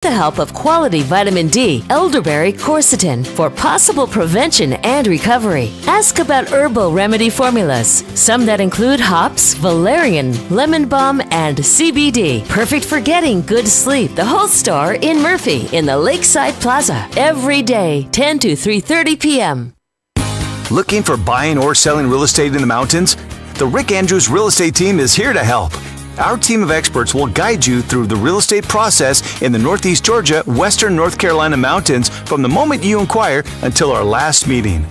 The help of quality vitamin D, elderberry quercetin for possible prevention and recovery. Ask about herbal remedy formulas, some that include hops, valerian, lemon balm, and CBD. Perfect for getting good sleep. The whole store in Murphy in the Lakeside Plaza. Every day, 10 to 3:30 p.m. Looking for buying or selling real estate in the mountains? The Rick Andrews Real Estate Team is here to help. Our team of experts will guide you through the real estate process in the Northeast Georgia, Western North Carolina mountains from the moment you inquire until our last meeting.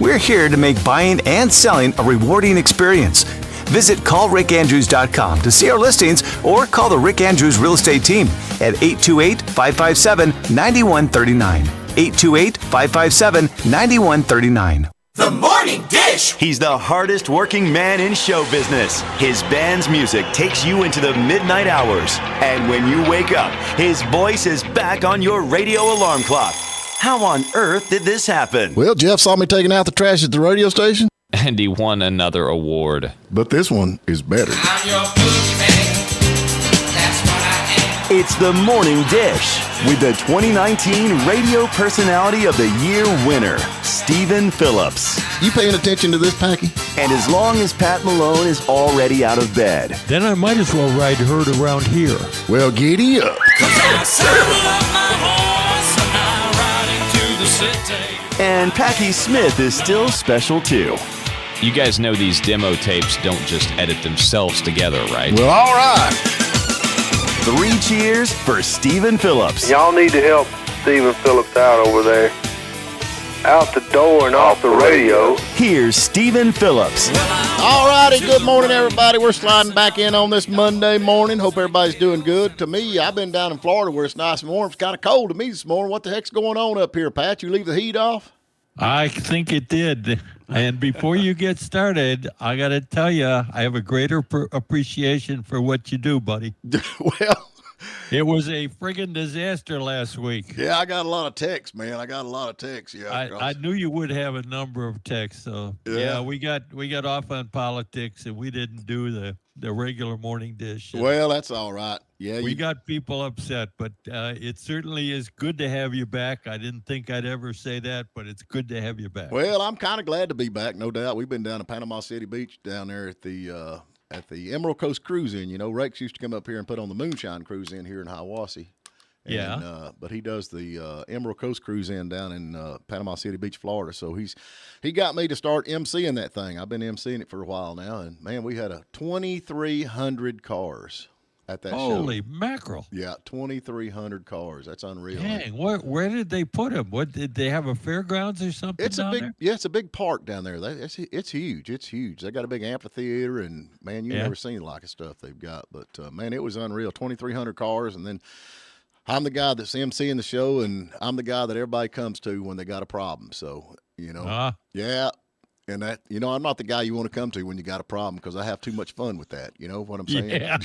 We're here to make buying and selling a rewarding experience. Visit callrickandrews.com to see our listings or call the Rick Andrews Real Estate Team at 828-557-9139. 828-557-9139. The Morning Dish! He's the hardest working man in show business. His band's music takes you into the midnight hours. And when you wake up, his voice is back on your radio alarm clock. How on earth did this happen? Well, Jeff saw me taking out the trash at the radio station. And he won another award. But this one is better. I'm your boogeyman. That's what I am. It's the Morning Dish with the 2019 Radio Personality of the Year winner, Stephen Phillips. You paying attention to this, Packy? And as long as Pat Malone is already out of bed. Then I might as well ride herd around here. Well, giddy up. And Packy Smith is still special too. You guys know these demo tapes don't just edit themselves together, right? Well, all right. 3 cheers for Stephen Phillips. Y'all need to help Stephen Phillips out over there. Out the door and off the radio. Here's Stephen Phillips. All righty, good morning, everybody. We're sliding back in on this Monday morning. Hope everybody's doing good. To me, I've been down in Florida where it's nice and warm. It's kind of cold to me this morning. What the heck's going on up here, Pat? You leave the heat off? I think it did. And before you get started, I got to tell you, I have a greater appreciation for what you do, buddy. Well, it was a friggin' disaster last week. yeah, I got a lot of texts, man. I got a lot of texts. Yeah, I knew you would have a number of texts. So yeah, we got off on politics and we didn't do the regular morning dish. Well, that's all right. Yeah, we got people upset, but it certainly is good to have you back. I didn't think I'd ever say that, but it's good to have you back. Well, I'm kind of glad to be back, no doubt. We've been down to Panama City Beach down there at the Emerald Coast Cruise Inn. You know, Rex used to come up here and put on the Moonshine Cruise Inn here in Hiawassee. Yeah. But he does the Emerald Coast Cruise Inn down in Panama City Beach, Florida. So he got me to start emceeing that thing. I've been emceeing it for a while now, and man, we had 2,300 cars at that show. Holy mackerel! Yeah, 2,300 cars. That's unreal. Dang, where did they put them? What did they have, a fairgrounds or something? It's a down big, there? yeah, it's a big park down there. It's huge. It's huge. They got a big amphitheater, and man, you've never seen like of stuff they've got. But man, it was unreal. 2,300 cars, and then I'm the guy that's emceeing the show, and I'm the guy that everybody comes to when they got a problem. So yeah. And that, I'm not the guy you want to come to when you got a problem because I have too much fun with that. You know what I'm saying? Yeah.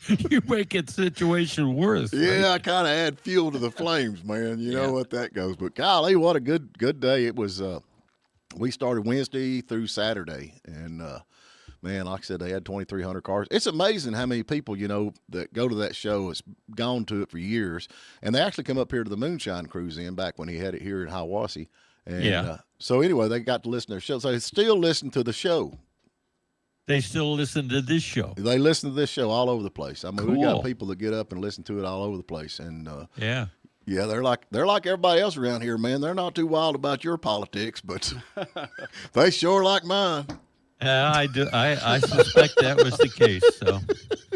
You make it situation worse. Yeah, right? I kind of add fuel to the flames, man. You know what that goes. But golly, what a good day it was. We started Wednesday through Saturday, and man, like I said, they had 2,300 cars. It's amazing how many people that go to that show has gone to it for years, and they actually come up here to the Moonshine Cruise Inn back when he had it here in Hiawassee. And so anyway, they got to listen to their show. So they still listen to the show. They still listen to this show. They listen to this show all over the place. I mean, Cool. we got people that get up and listen to it all over the place. And yeah, they're like everybody else around here, man. They're not too wild about your politics, but they sure like mine. I do. I suspect that was the case. So,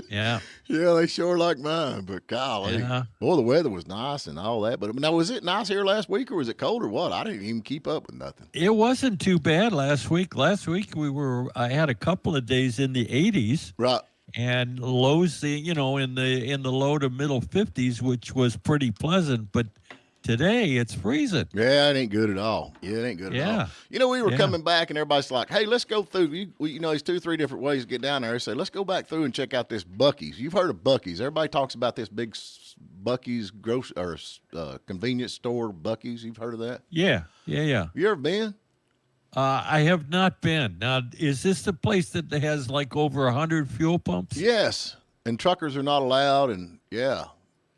yeah. Yeah, they sure like mine. But golly, boy, the weather was nice and all that. But now, was it nice here last week, or was it cold, or what? I didn't even keep up with nothing. It wasn't too bad last week. Last week I had a couple of days in the 80s. Right. And lows, in the low to middle 50s, which was pretty pleasant. But today it's freezing. Yeah, it ain't good at all. Yeah, it ain't good at all. We were coming back, and everybody's like, "Hey, let's go through." There's 2-3 different ways to get down there. Say, let's go back through and check out this Buc-ee's. You've heard of Buc-ee's? Everybody talks about this big Buc-ee's convenience store. Buc-ee's. You've heard of that? Yeah. You ever been? I have not been. Now, is this the place that has like over 100 fuel pumps? Yes, and truckers are not allowed, and yeah.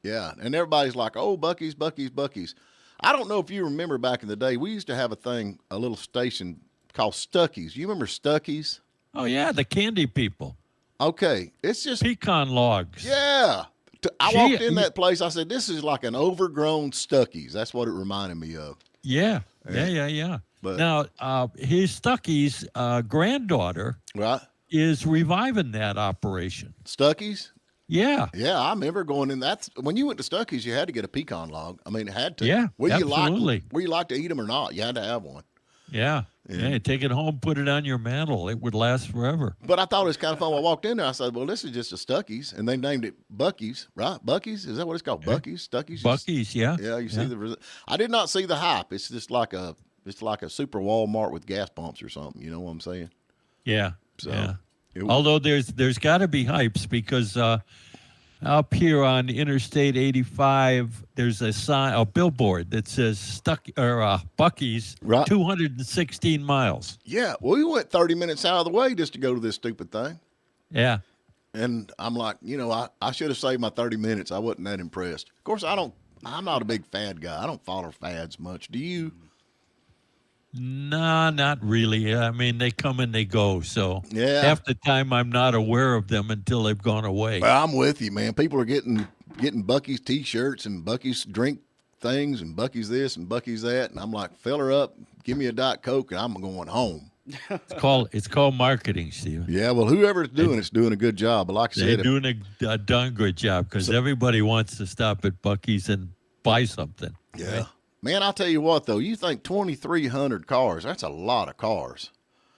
Yeah, and everybody's like, "Oh, Buc-ee's, Buc-ee's, Buc-ee's." I don't know if you remember back in the day, we used to have a little station called Stuckey's. You remember Stuckey's? Oh, yeah, the candy people. Okay, it's just Pecan logs. yeah. I Gee, walked in that place. I said, "This is like an overgrown Stuckey's." That's what it reminded me of. Yeah. But- Now, his Stuckey's granddaughter Right? is reviving that operation. Stuckey's. Yeah. Yeah, I remember going in. That's when you went to Stuckey's, you had to get a pecan log. I mean, it had to. Yeah, whether absolutely. you like to eat them or not, you had to have one. Yeah. Yeah. Take it home, put it on your mantle. It would last forever. But I thought it was kind of fun. When I walked in there, I said, "Well, this is just a Stuckey's," and they named it Buc-ee's, right? Buc-ee's, is that what it's called? Buc-ee's, Stuckey's. Buc-ee's, yeah. Yeah, you see the. I did not see the hype. It's just like a super Walmart with gas pumps or something. You know what I'm saying? Yeah. So, yeah. it was- Although there's got to be hypes because up here on Interstate 85, there's a billboard that says Buc-ee's, Right. 216 miles. Yeah, well, we went 30 minutes out of the way just to go to this stupid thing. Yeah. And I'm like, I should have saved my 30 minutes. I wasn't that impressed. Of course, I'm not a big fad guy. I don't follow fads much. Do you? No, not really. I mean, they come and they go. So Yeah. half the time I'm not aware of them until they've gone away. Well, I'm with you, man. People are getting Buc-ee's T-shirts and Buc-ee's drink things and Buc-ee's this and Buc-ee's that. And I'm like, fill her up, give me a Diet Coke, and I'm going home. It's called marketing, Steven. Yeah, well, whoever's doing it's doing a good job. But like I They're said, doing a darn good job because everybody wants to stop at Buc-ee's and buy something. yeah. right? Man, I'll tell you what, though. You think 2,300 cars, that's a lot of cars.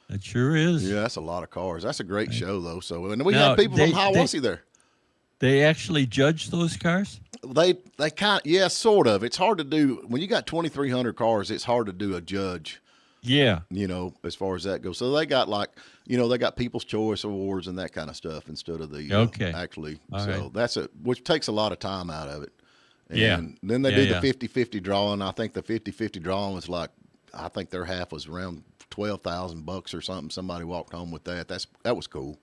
It sure is. Yeah, that's a lot of cars. That's a great show, though. So, and we Now, had people from Hiawassee there. They actually judge those cars? They kind of, yeah, sort of. It's hard to do when you got 2,300 cars. It's hard to do a judge, Yeah. as far as that goes. So they got they got People's Choice Awards and that kind of stuff instead of the Okay. actually. All So right. which takes a lot of time out of it. And Yeah. then they Yeah, did yeah. the 50-50 drawing. I think the 50-50 drawing was I think their half was around $12,000 or something. Somebody walked home with that. That was cool.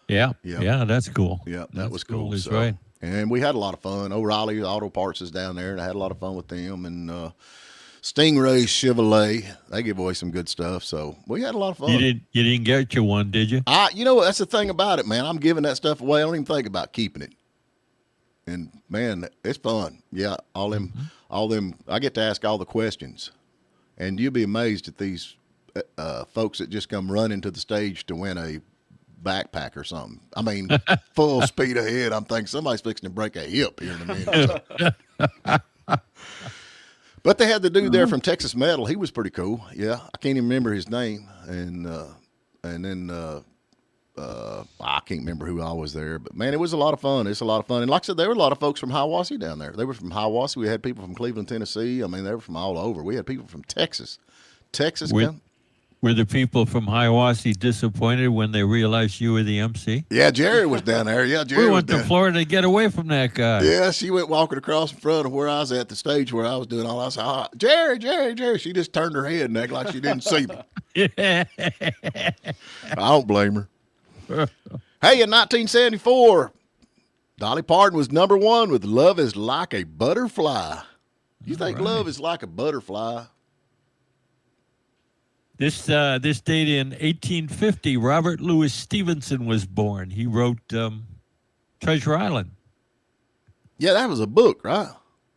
Yeah. Yeah. Yeah, that's cool. Yeah, that That's was cool. That's So, right. And we had a lot of fun. O'Reilly Auto Parts is down there, and I had a lot of fun with them. And Stingray Chevrolet, they give away some good stuff. So we had a lot of fun. You didn't get your one, did you? That's the thing about it, man. I'm giving that stuff away. I don't even think about keeping it. And man, it's fun. Yeah, all them. I get to ask all the questions, and you'll be amazed at these folks that just come running to the stage to win a backpack or something. I mean, full speed ahead. I'm thinking somebody's fixing to break a hip here in a minute. So. But they had the dude there from Texas Metal. He was pretty cool. Yeah, I can't even remember his name. And then I can't remember who all was there. But man, it was a lot of fun. It's a lot of fun. And like I said, there were a lot of folks from Hiawassee down there. They were from Hiawassee. We had people from Cleveland, Tennessee. I mean, they were from all over. We had people from Texas. Were the people from Hiawassee disappointed when they realized you were the MC? Yeah, Jerry was down there. Yeah, Jerry We was went to down. Florida to get away from that guy. Yeah, she went walking across in front of where I was at the stage where I was doing all. I said, "Oh, Jerry, Jerry, Jerry." She just turned her head and acted like she didn't see me. I don't blame her. Hey, in 1974, Dolly Parton was number one with "Love Is Like a Butterfly." You think love is like a butterfly? This date in 1850, Robert Louis Stevenson was born. He wrote Treasure Island. Yeah, that was a book, right?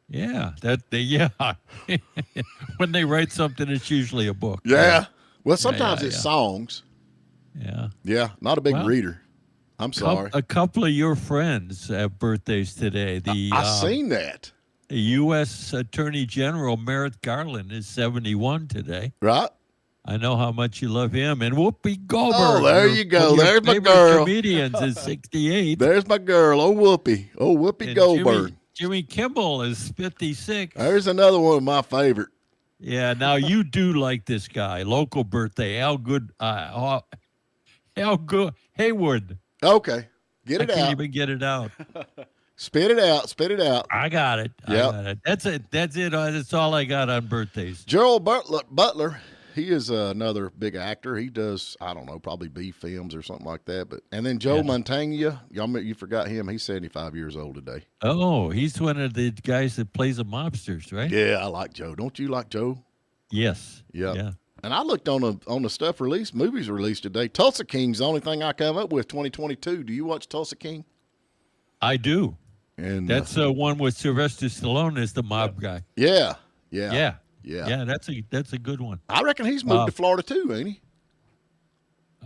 Yeah, when they write something, it's usually a book. Yeah. Well, sometimes yeah, it's yeah. songs. Yeah. Yeah, not a big Well, reader. I'm sorry. A couple of your friends have birthdays today. I seen that. The U.S. Attorney General Merrick Garland is 71 today. Right? I know how much you love him. And Whoopi Goldberg. Oh, there you go. one of your There's my favorite girl. Comedians is 68. There's my girl, Whoopi. Whoopi And Goldberg. Jimmy Kimmel is 56. There's another one of my favorite. Yeah, now you do like this guy. Local birthday, Al Hayward. Okay. Get I it can't out. even get it out. Spit it out. Spit it out. I got it. Yep. I got it. That's it. That's all I got on birthdays. Gerald Butler, he is another big actor. He does, I don't know, probably B films or something like that. But and then Joe Mantegna, you forgot him. He's 75 years old today. Oh, he's one of the guys that plays the mobsters, right? Yeah, I like Joe. Don't you like Joe? Yes. Yeah. Yeah. And I looked on the stuff movies released today. Tulsa King's the only thing I come up with 2022. Do you watch Tulsa King? I do. And that's one with Sylvester Stallone as the mob guy. Yeah. Yeah. That's a good one. I reckon he's moved to Florida too, ain't he?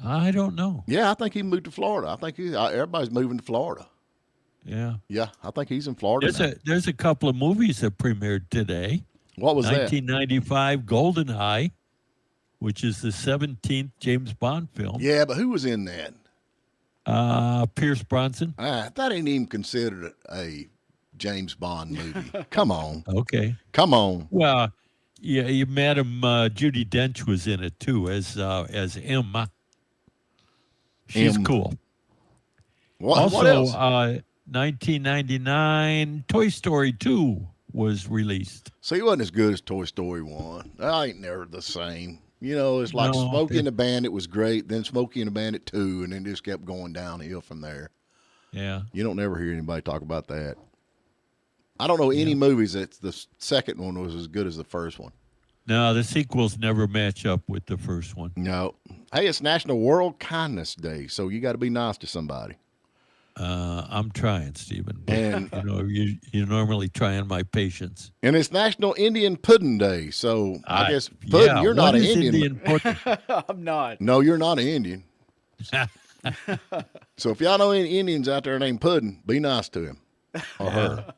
I don't know. Yeah, I think he moved to Florida. I think everybody's moving to Florida. Yeah. Yeah, I think he's in Florida. There's a couple of movies that premiered today. What was 1995 GoldenEye, which is the 17th James Bond film. Yeah, but who was in that? Pierce Brosnan. That ain't even considered a James Bond movie. Come on. Okay. Come on. Well, yeah, Madam Judi Dench was in it too as M. She's cool. What else? 1999 Toy Story 2 was released. See, it wasn't as good as Toy Story 1. I ain't never the same. You know, it's like Smokey and the Bandit was great, then Smokey and the Bandit 2, and then just kept going downhill from there. Yeah. You don't never hear anybody talk about that. I don't know any movies that the second one was as good as the first one. No, the sequels never match up with the first one. No. Hey, it's National World Kindness Day, so you got to be nice to somebody. I'm trying, Stephen. And you're normally trying my patience. And it's National Indian Pudding Day, so I guess pudding. You're not an Indian. Pudding? I'm not. No, you're not an Indian. So if y'all know any Indians out there named Pudding, be nice to him or her.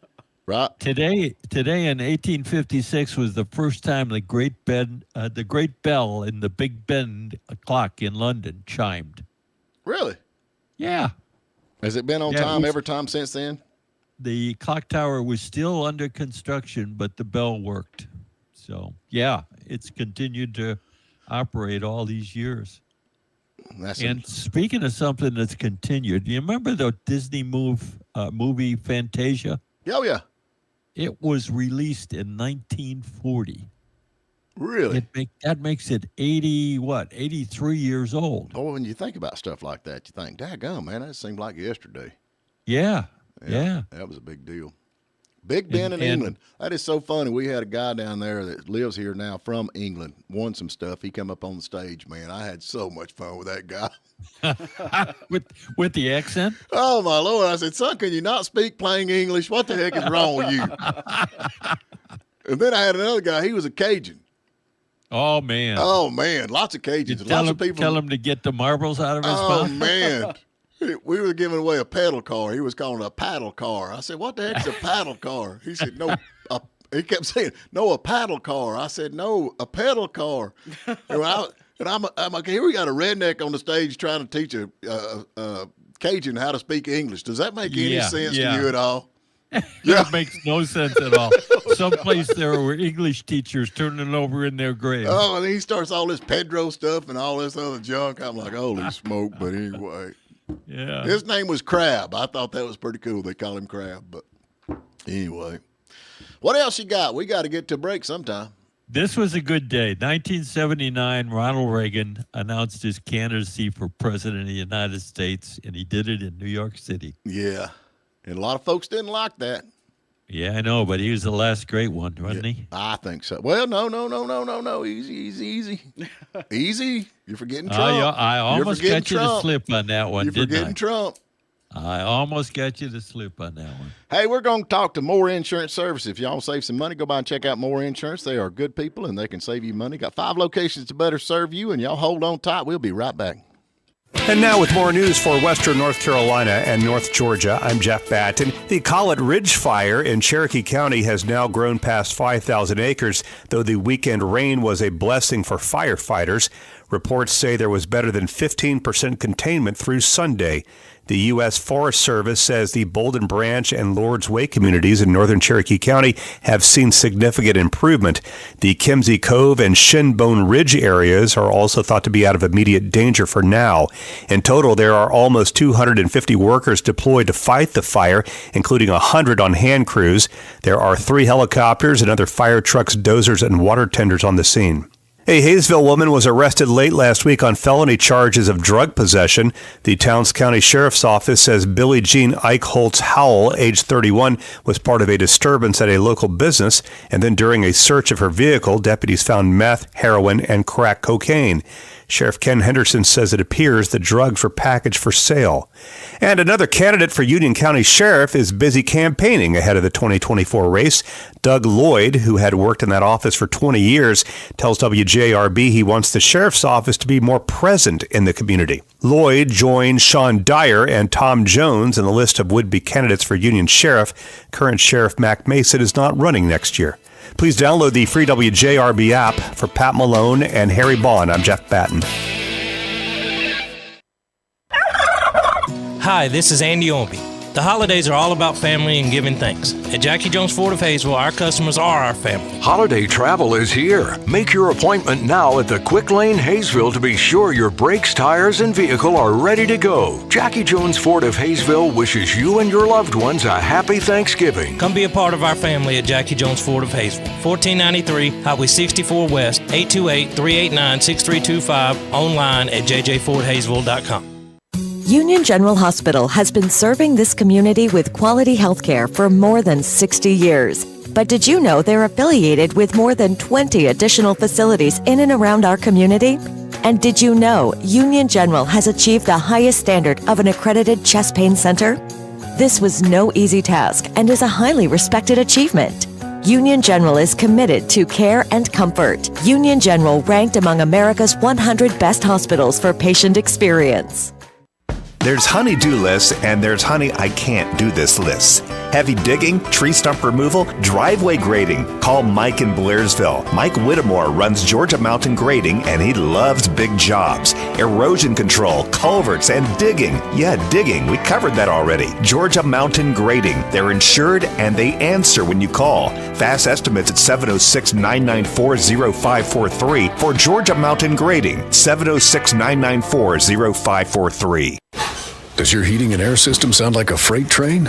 Right. Today in 1856 was the first time the Great Bell in the Big Ben clock in London chimed. Really? Yeah. Has it been on time every time since then? The clock tower was still under construction, but the bell worked. So, yeah, it's continued to operate all these years. Speaking of something that's continued, do you remember the Disney movie Fantasia? Oh, yeah. It was released in 1940. Really? That makes it 83 years old. Oh, when you think about stuff like that, you think, daggone, man, that seemed like yesterday. Yeah. That was a big deal. Big Ben in England. That is so funny. We had a guy down there that lives here now from England, won some stuff. He come up on the stage, man. I had so much fun with that guy. with the accent? Oh, my Lord. I said, son, can you not speak plain English? What the heck is wrong with you? And then I had another guy. He was a Cajun. Oh, man. Lots of Cajuns. Lots of people. Tell him to get the marbles out of his mouth. Oh, man. We were giving away a pedal car. He was calling it a paddle car. I said, what the heck is a paddle car? He said, no. He kept saying, no, a paddle car. I said, no, a pedal car. And I'm like, here we got a redneck on the stage trying to teach a Cajun how to speak English. Does that make any sense to you at all? That makes no sense at all. Someplace there were English teachers turning over in their graves. Oh, and he starts all this Pedro stuff and all this other junk. I'm like, holy smoke. But anyway. Yeah. His name was Crab. I thought that was pretty cool. They call him Crab. But anyway. What else you got? We got to get to a break sometime. This was a good day. 1979, Ronald Reagan announced his candidacy for president of the United States, and he did it in New York City. Yeah. And a lot of folks didn't like that. Yeah, I know, but he was the last great one, wasn't he? I think so. Well, no. Easy. Easy. You're forgetting Trump. I almost got you to slip on that one, You're forgetting Trump. I almost got you to slip on that one. Hey, we're going to talk to More Insurance Service. If y'all save some money, go by and check out More Insurance. They are good people, and they can save you money. Got 5 locations to better serve you, and y'all hold on tight. We'll be right back. And now with more news for Western North Carolina and North Georgia, I'm Jeff Batten. The Collett Ridge Fire in Cherokee County has now grown past 5,000 acres, though the weekend rain was a blessing for firefighters. Reports say there was better than 15% containment through Sunday. The U.S. Forest Service says the Bolden Branch and Lord's Way communities in northern Cherokee County have seen significant improvement. The Kimsey Cove and Shinbone Ridge areas are also thought to be out of immediate danger for now. In total, there are almost 250 workers deployed to fight the fire, including 100 on hand crews. There are 3 helicopters and other fire trucks, dozers, and water tenders on the scene. A Hayesville woman was arrested late last week on felony charges of drug possession. The Towns County Sheriff's Office says Billie Jean Eichholz Howell, age 31, was part of a disturbance at a local business, and then during a search of her vehicle, deputies found meth, heroin, and crack cocaine. Sheriff Ken Henderson says it appears the drugs were packaged for sale. And another candidate for Union County Sheriff is busy campaigning ahead of the 2024 race. Doug Lloyd, who had worked in that office for 20 years, tells WJRB he wants the sheriff's office to be more present in the community. Lloyd joined Sean Dyer and Tom Jones in the list of would-be candidates for Union Sheriff. Current Sheriff Mac Mason is not running next year. Please download the free WJRB app. For Pat Malone and Harry Bond, I'm Jeff Batten. Hi, this is Andy Omby. The holidays are all about family and giving thanks. At Jackie Jones Ford of Hayesville, our customers are our family. Holiday travel is here. Make your appointment now at the Quick Lane Hayesville to be sure your brakes, tires, and vehicle are ready to go. Jackie Jones Ford of Hayesville wishes you and your loved ones a happy Thanksgiving. Come be a part of our family at Jackie Jones Ford of Hayesville. 1493 Highway 64 West, 828-389-6325, online at jjfordhayesville.com. Union General Hospital has been serving this community with quality health care for more than 60 years. But did you know they're affiliated with more than 20 additional facilities in and around our community? And did you know Union General has achieved the highest standard of an accredited chest pain center? This was no easy task and is a highly respected achievement. Union General is committed to care and comfort. Union General ranked among America's 100 best hospitals for patient experience. There's honey-do lists and there's honey I can't do this lists. Heavy digging, tree stump removal, driveway grading. Call Mike in Blairsville. Mike Whittemore runs Georgia Mountain Grading and he loves big jobs. Erosion control, culverts, and digging. Yeah, digging. We covered that already. Georgia Mountain Grading. They're insured and they answer when you call. Fast estimates at 706-994-0543 for Georgia Mountain Grading. 706-994-0543. Does your heating and air system sound like a freight train?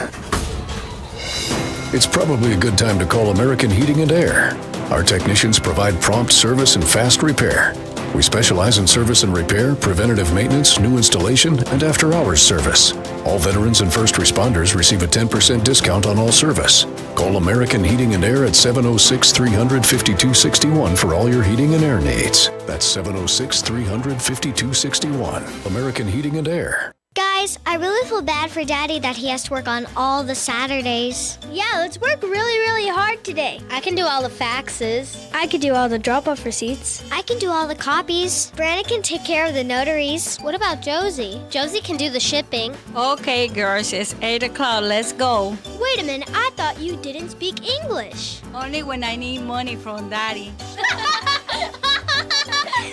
It's probably a good time to call American Heating and Air. Our technicians provide prompt service and fast repair. We specialize in service and repair, preventative maintenance, new installation, and after-hours service. All veterans and first responders receive a 10% discount on all service. Call American Heating and Air at 706-300-5261 for all your heating and air needs. That's 706-300-5261. American Heating and Air. Guys, I really feel bad for Daddy that he has to work on all the Saturdays. Yeah, let's work really hard today. I can do all the faxes. I can do all the drop-off receipts. I can do all the copies. Brandon can take care of the notaries. What about Josie? Josie can do the shipping. Okay, girls, it's 8 o'clock. Let's go. Wait a minute, I thought you didn't speak English. Only when I need money from Daddy.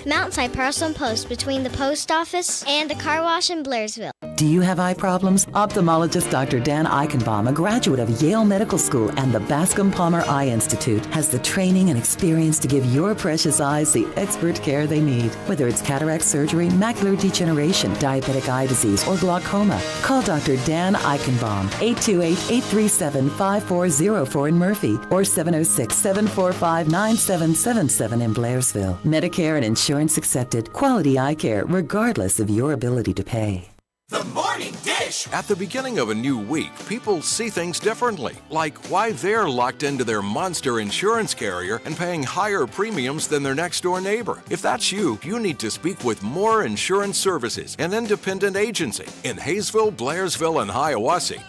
Mountainside Parcel and Post between the post office and the car wash in Blairsville. Do you have eye problems? Ophthalmologist Dr. Dan Eichenbaum, a graduate of Yale Medical School and the Bascom Palmer Eye Institute, has the training and experience to give your precious eyes the expert care they need. Whether it's cataract surgery, macular degeneration, diabetic eye disease, or glaucoma, call Dr. Dan Eichenbaum, 828-837-5404 in Murphy, or 706-745-9777 in Blairsville. Medicare and insurance accepted. Quality eye care, regardless of your ability to pay. The Morning Dish. At the beginning of a new week, people see things differently, like why they're locked into their monster insurance carrier and paying higher premiums than their next-door neighbor. If that's you, you need to speak with Moore Insurance Services, an independent agency in Hayesville, Blairsville, and Hiawassee.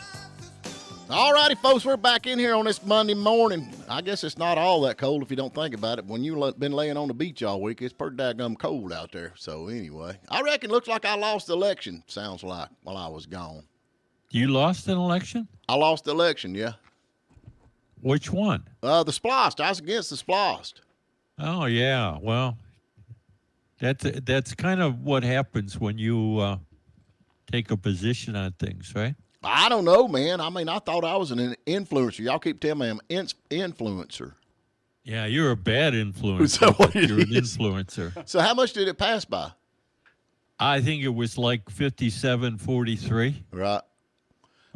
All righty, folks, we're back in here on this Monday morning. I guess it's not all that cold if you don't think about it. When you've been laying on the beach all week, it's pretty daggum cold out there. So anyway, I reckon it looks like I lost the election, sounds like, while I was gone. You lost an election? I lost the election, yeah. Which one? The Splost. I was against the Splost. Oh, yeah. Well, that's kind of what happens when you take a position on things, right? I don't know, man. I mean, I thought I was an influencer. Y'all keep telling me I'm an influencer. Yeah, you're a bad influencer. But you're an influencer. So how much did it pass by? I think it was like 57-43. Right.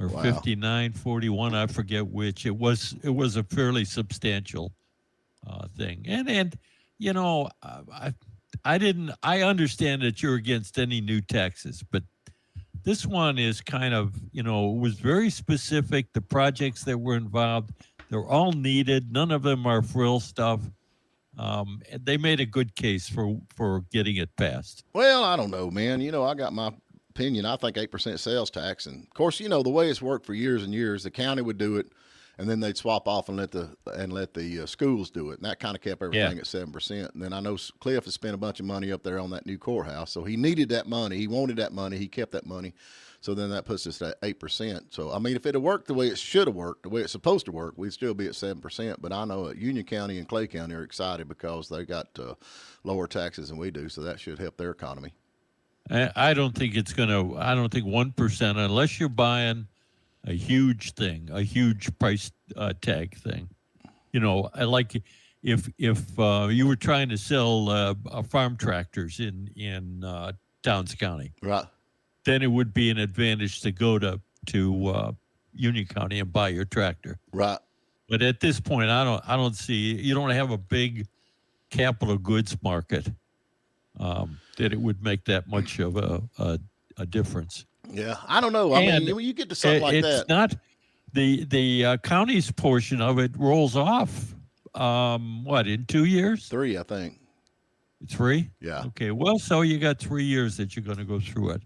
Or 59-41. I forget which. It was a fairly substantial thing. And you know, I understand that you're against any new taxes, but this one is kind of, you know, was very specific. The projects that were involved, they're all needed. None of them are frill stuff. They made a good case for getting it passed. Well, I don't know, man. You know, I got my opinion. I think 8% sales tax, and of course, you know, the way it's worked for years and years, the county would do it, and then they'd swap off and let the schools do it, and that kind of kept everything at 7%. And then I know Cliff has spent a bunch of money up there on that new courthouse, so he needed that money. He wanted that money. He kept that money. So then that puts us at 8%. So, I mean, if it had worked the way it should have worked, the way it's supposed to work, we'd still be at 7%. But I know Union County and Clay County are excited because they got lower taxes than we do, so that should help their economy. I don't think it's going to, I don't think 1%, unless you're buying a huge thing, a huge price tag thing. You know, like if you were trying to sell farm tractors in Towns County. Right. Then it would be an advantage to go to Union County and buy your tractor. Right. But at this point, I don't see, you don't have a big capital goods market that it would make that much of a difference. Yeah, I don't know. I mean, when you get to something like that, it's not the county's portion of it rolls off. In 2 years? 3, I think. 3? Yeah. Okay. Well, so you got 3 years that you're going to go through it.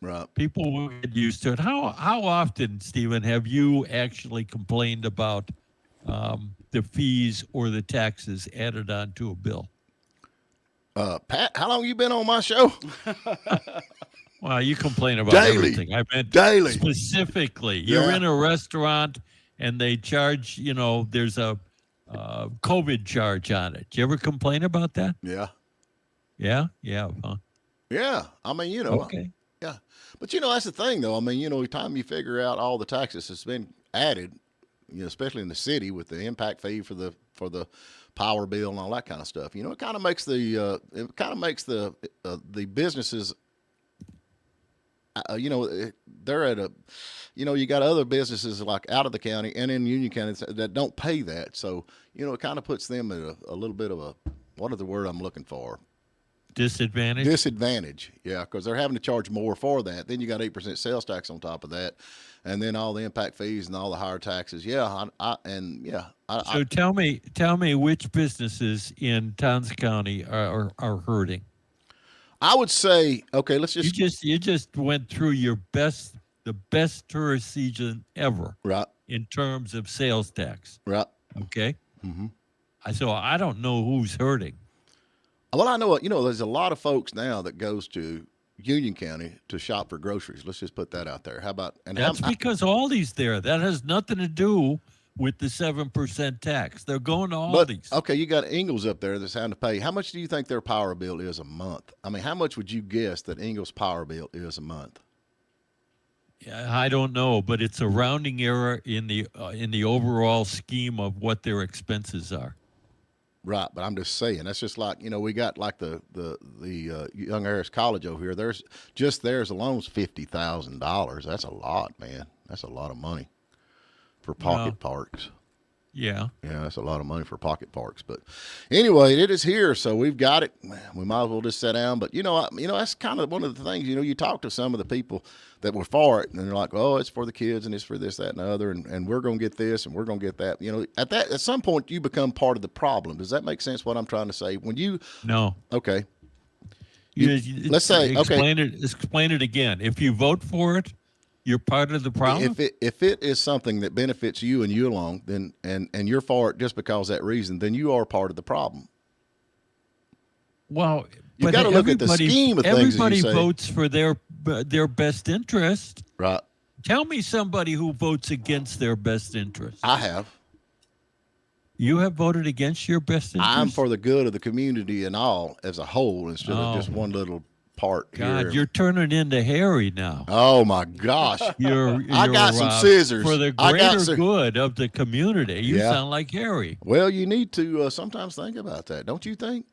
Right. People will get used to it. How often, Stephen, have you actually complained about the fees or the taxes added onto a bill? Pat, how long you been on my show? Well, you complain about daily. Everything. I meant daily. Specifically. You're in a restaurant and they charge, you know, there's a COVID charge on it. Do you ever complain about that? Yeah. Yeah? Yeah. Huh? Yeah. I mean, you know. Okay. Yeah. But, you know, that's the thing, though. I mean, you know, the time you figure out all the taxes that's been added, you know, especially in the city with the impact fee for the power bill and all that kind of stuff, you know, it kind of makes the businesses, you know, they're at a, you know, you got other businesses like out of the county and in Union County that don't pay that. So, you know, it kind of puts them at a little bit of a, what is the word I'm looking for? Disadvantage? Yeah, because they're having to charge more for that. Then you got 8% sales tax on top of that, and then all the impact fees and all the higher taxes. Yeah, So tell me which businesses in Towns County are hurting. I would say, okay, let's just you just went through the best tourist season ever, right? In terms of sales tax, right? Okay. Mm-hmm. So I don't know who's hurting. Well, I know, you know, there's a lot of folks now that goes to Union County to shop for groceries. Let's just put that out there. How about? And that's because Aldi's there. That has nothing to do with the 7% tax. They're going to Aldi's. But, okay, you got Ingles up there that's having to pay. How much do you think their power bill is a month? I mean, how much would you guess that Ingles' power bill is a month? I don't know, but it's a rounding error in the overall scheme of what their expenses are. Right, but I'm just saying, that's just like, you know, we got like the Young Harris College over here. Theirs alone is $50,000. That's a lot, man. That's a lot of money for pocket parks. Yeah. Yeah, that's a lot of money for pocket parks. But anyway, it is here, so we've got it. We might as well just sit down. But, you know, that's kind of one of the things, you know, you talk to some of the people that were for it, and they're like, oh, it's for the kids, and it's for this, that, and the other, and we're going to get this, and we're going to get that. You know, at some point, you become part of the problem. Does that make sense, what I'm trying to say? When you – No. Okay. Let's say – Explain it again. If you vote for it, you're part of the problem? If it is something that benefits you and you alone, then and you're for it just because of that reason, then you are part of the problem. Well, you got to look at the scheme of things. Everybody votes for their best interest. Right. Tell me somebody who votes against their best interest. I have. You have voted against your best interest? I'm for the good of the community and all as a whole instead of just one little part. God, here. You're turning into Harry now. Oh my gosh! I got some scissors for the greater good of the community. You sound like Harry. Well, you need to sometimes think about that, don't you think?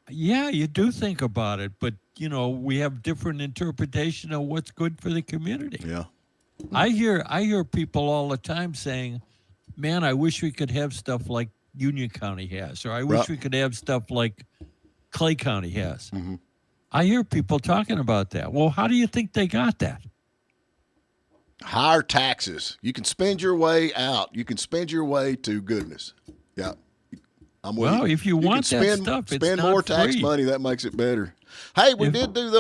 You do think about it, but you know we have different interpretation of what's good for the community. Yeah, I hear people all the time saying, "Man, I wish we could have stuff like Union County has, or I wish we could have stuff like Clay County has. Mm-hmm. I hear people talking about that. Well, how do you think they got that? Higher taxes. You can spend your way out. You can spend your way to goodness. Yeah. Well, if you want that stuff, it's spend not more tax free. money. That makes it better. Hey, we did do that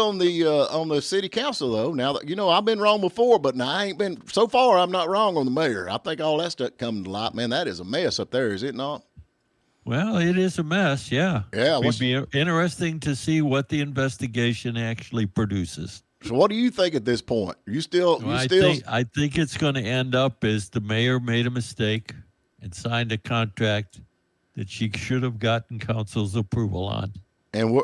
on the city council though. Now that I've been wrong before, but now I ain't been so far. I'm not wrong on the mayor. I think all that stuff coming to light. Man, that is a mess up there, is it not? Well, it is a mess. Yeah. Yeah. It'd be interesting to see what the investigation actually produces. So, what do you think at this point? I think it's going to end up as the mayor made a mistake and signed a contract that she should have gotten council's approval on. And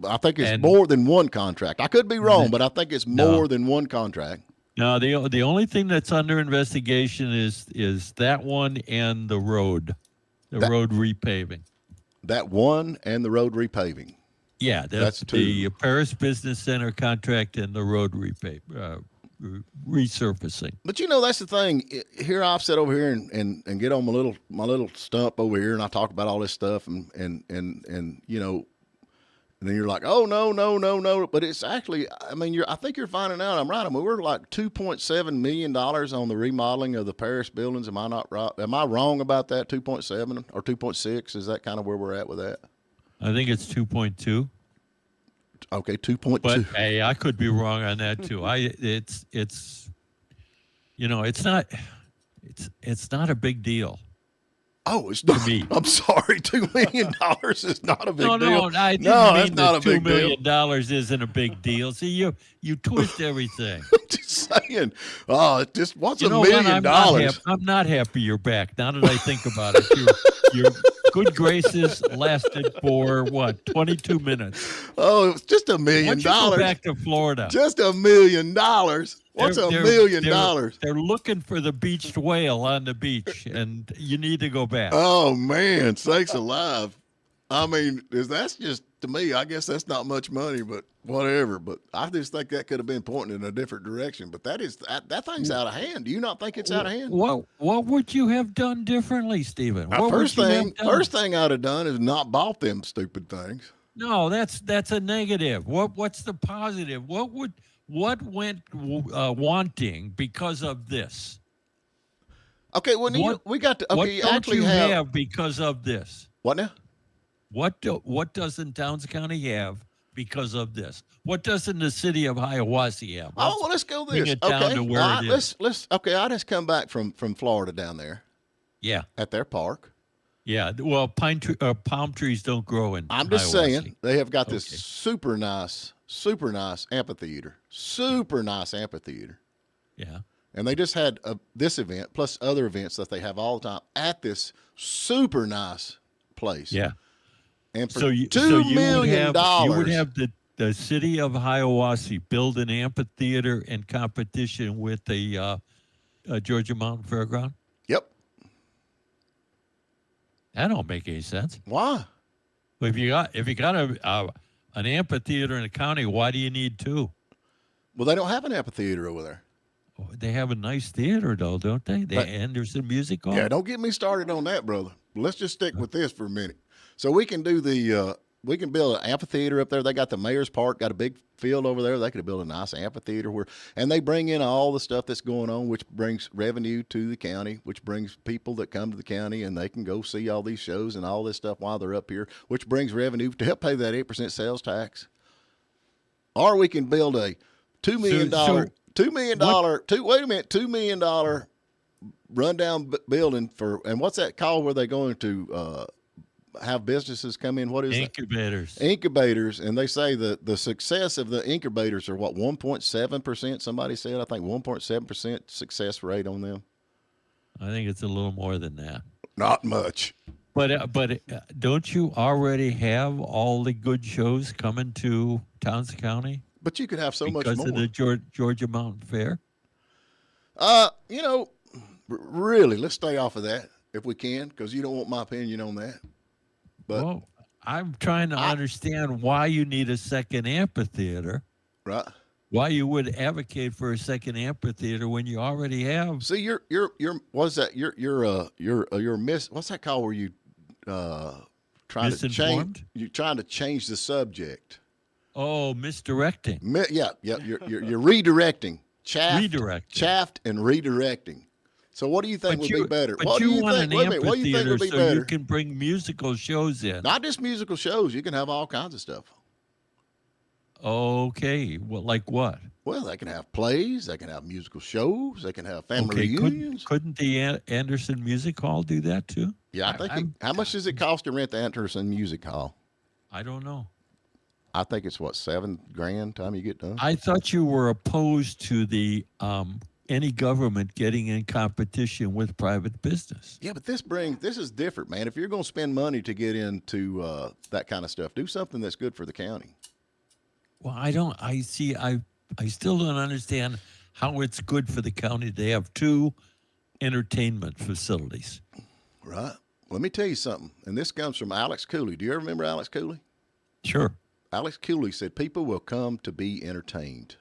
I think it's more than one contract. I could be wrong, but I think it's more than one contract. No, the only thing that's under investigation is that one and the road, road repaving. That one and the road repaving. Yeah, that's the Paris Business Center contract and the road resurfacing. But that's the thing. Here I've sat over here and get on my little stump over here, and I talk about all this stuff, and and then you're like, oh no. But it's actually, I think you're finding out I'm right. We're like $2.7 million on the remodeling of the Paris buildings. Am I not right? Am I wrong about that? 2.7 or 2.6? Is that kind of where we're at with that? I think it's 2.2. Okay, 2.2. But hey, I could be wrong on that too. It's not a big deal. Oh, it's not. I'm sorry, $2 million is not a big deal. No, I didn't mean that $2 million isn't a big deal. See, you twist everything. I'm just saying. Oh, what's $1 million? I'm not happy you're back. Now that I think about it, your good graces lasted for 22 minutes. Oh, it was just $1 million. Why don't you go back to Florida? Just $1 million. What's $1 million? They're looking for the beached whale on the beach, and you need to go back. Oh man, sakes alive! That's just, to me, I guess that's not much money, but whatever. But I just think that could have been pointing in a different direction. But that thing's out of hand. Do you not think it's out of hand? What would you have done differently, Stephen? First thing I'd have done is not bought them stupid things. No, that's a negative. What's the positive? What went wanting because of this? Okay, well, we got to. Okay, what don't you have because of this? What now? What doesn't Towns County have because of this? What doesn't the city of Hiawassee have? Let's go this. Bring it down to where it is. Let's. Okay, I just come back from Florida down there. Yeah, at their park. Yeah, well, palm trees don't grow in. I'm just saying they have got this super nice amphitheater. Super nice amphitheater. Yeah. And they just had this event plus other events that they have all the time at this super nice place. Yeah. And for $2 million, you would have the city of Hiawassee build an amphitheater in competition with the Georgia Mountain Fairground? Yep. That don't make any sense. Why? Well, if you got an amphitheater in a county, why do you need two? Well, they don't have an amphitheater over there. Oh, they have a nice theater, though, don't they? And there's some music on. Yeah, don't get me started on that, brother. Let's just stick with this for a minute. So we can do we can build an amphitheater up there. They got the Mayor's Park, got a big field over there. They could build a nice amphitheater and they bring in all the stuff that's going on, which brings revenue to the county, which brings people that come to the county and they can go see all these shows and all this stuff while they're up here, which brings revenue to help pay that 8% sales tax. Or we can build a $2 million rundown building and what's that called where they're going to have businesses come in? What is incubators? Incubators, and they say the success of the incubators are 1.7%. Somebody said, I think 1.7% success rate on them. I think it's a little more than that. Not much. But don't you already have all the good shows coming to Towns County? But you could have so much more because of the Georgia Mountain Fair. Really, let's stay off of that if we can, because you don't want my opinion on that. But I'm trying to understand why you need a second amphitheater. Right. Why you would advocate for a second amphitheater when you already have. See, you're what's that? You're what's that called where you trying to change. Misinformed? You're trying to change the subject. Oh, misdirecting. Yeah. You're redirecting. Redirecting. Chaffed and redirecting. So what do you think would be better? But What do you you want think? an Wait a minute. What do you think amphitheater would be so better? you can bring musical shows in. Not just musical shows. You can have all kinds of stuff. Okay. Well, like what? Well, they can have plays. They can have musical shows. They can have family Okay. reunions. Couldn't the Anderson Music Hall do that too? Yeah, I think. How much does it cost to rent the Anderson Music Hall? I don't know. I think it's what, $7,000 time you get done. I thought you were opposed to the any government getting in competition with private business. Yeah, but this is different, man. If you're going to spend money to get into that kind of stuff, do something that's good for the county. Well, I still don't understand how it's good for the county. They have 2 entertainment facilities. Right. Let me tell you something, and this comes from Alex Cooley. Do you ever remember Alex Cooley? Sure. Alex Cooley said people will come to be entertained.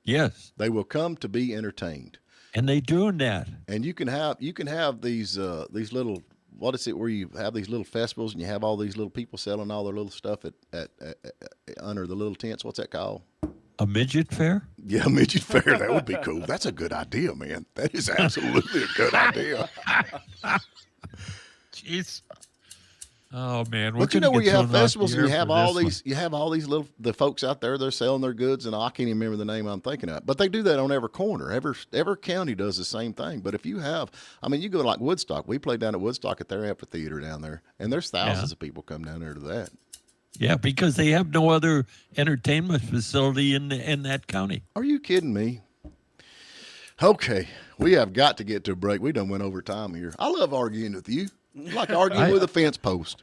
Yes. They will come to be entertained. And they're doing that. And you can have these little, what is it, where you have these little festivals and you have all these little people selling all their little stuff at under the little tents. What's that called? A midget fair? Yeah, a midget fair. That would be cool. That's a good idea, man. That is absolutely a good idea. Jeez. Oh man! But you know where you have festivals and you have all these little folks out there. They're selling their goods, and I can't even remember the name I'm thinking of. But they do that on every corner. Every county does the same thing. But if you have, you go to like Woodstock. We played down at Woodstock at their amphitheater down there, and there's thousands of people come down there to that. Yeah, because they have no other entertainment facility in that county. Are you kidding me? Okay, we have got to get to a break. We done went over time here. I love arguing with you. Like arguing with a fence post.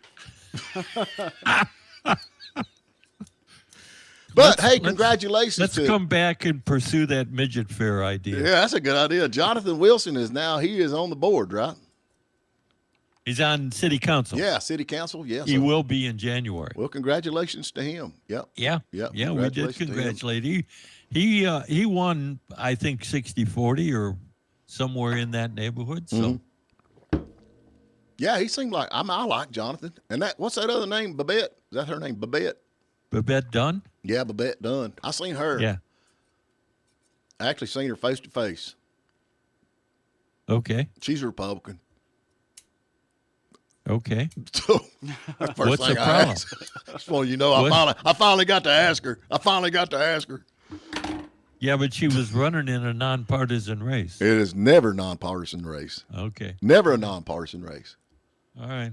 But hey, congratulations. Let's come back and pursue that midget fair idea. Yeah, that's a good idea. Jonathan Wilson is on the board, right? He's on city council. Yeah, city council. Yes, he will be in January. Well, congratulations to him. Yep. Yeah. We did congratulate. He won, I think, 60-40 or somewhere in that neighborhood. So. Mm-hmm. Yeah, he seemed like I like Jonathan. And what's that other name? Babette? Is that her name? Babette? Babette Dunn? Yeah, Babette Dunn. I seen her. Yeah. I actually seen her face to face. Okay. She's a Republican. Okay. So that's the first thing I asked. Well, I finally got to ask her. Yeah, but she was running in a nonpartisan race. It is never a nonpartisan race. Okay. Never a nonpartisan race. All right.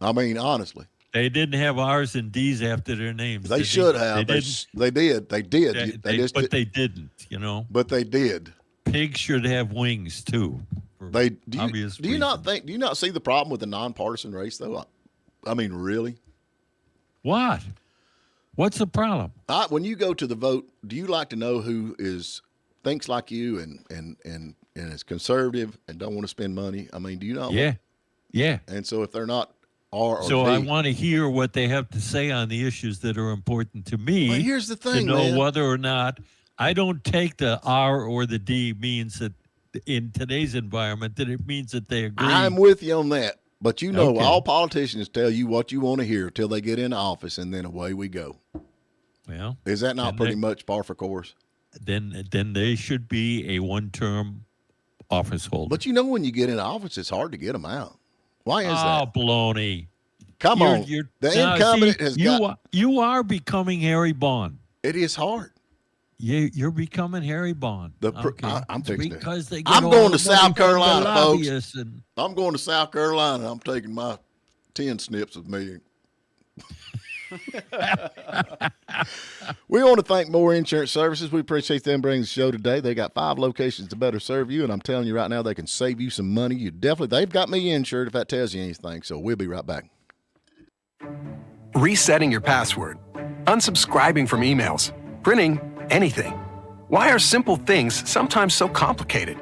Honestly. They didn't have R's and D's after their names. They should have. They did. But they didn't, But they did. Pigs should have wings, too. Do you not see the problem with the nonpartisan race, though? Really? What? What's the problem? When you go to the vote, do you like to know who thinks like you and is conservative and don't want to spend money? Do you not? Yeah. And so if they're not R or so D, I want to hear what they have to say on the issues that are important to me. Well, here's the thing, to know man. whether or not I don't take the R or the D means that in today's environment that it means that they agree. I'm with you on that. But Okay. all politicians tell you what you want to hear till they get in office, and then away we go. Well, is that not pretty much par for course? Then they should be a one-term office holder. But when you get in office, it's hard to get them out. Why is that? Oh, baloney! Come on, the incumbent has got. You are becoming Harry Bond. It is hard. You're becoming Harry Bond. I'm fixing it. Because they I'm going to South Carolina, folks. And... I'm going to South Carolina. I'm taking my 10 snips of me. We want to thank Moore Insurance Services. We appreciate them bringing the show today. They got 5 locations to better serve you, and I'm telling you right now, they can save you some money. They've got me insured if that tells you anything. So we'll be right back. Resetting your password, unsubscribing from emails, printing anything. Why are simple things sometimes so complicated?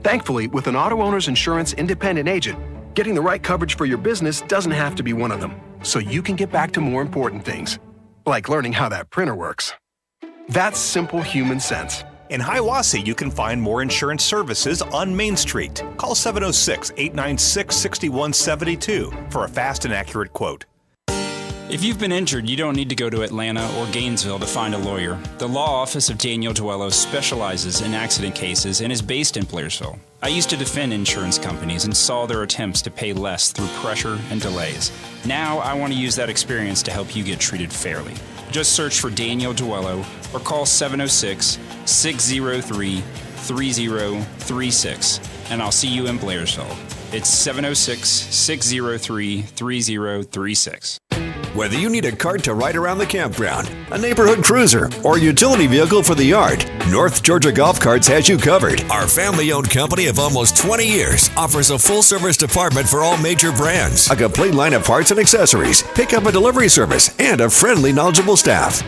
Thankfully, with an Auto Owners Insurance independent agent, getting the right coverage for your business doesn't have to be one of them, so you can get back to more important things, like learning how that printer works. That's simple human sense, In Hiawassee, you can find more insurance services on Main Street. Call 706-896-6172 for a fast and accurate quote. If you've been injured, you don't need to go to Atlanta or Gainesville to find a lawyer. The law office of Daniel Duello specializes in accident cases and is based in Blairsville. I used to defend insurance companies and saw their attempts to pay less through pressure and delays. Now I want to use that experience to help you get treated fairly. Just search for Daniel Duello or call 706-603-3036 and I'll see you in Blairsville. It's 706-603-3036. Whether you need a cart to ride around the campground, a neighborhood cruiser, or utility vehicle for the yard, North Georgia Golf Carts has you covered. Our family-owned company of almost 20 years offers a full-service department for all major brands, a complete line of parts and accessories, pickup and delivery service, and a friendly, knowledgeable staff.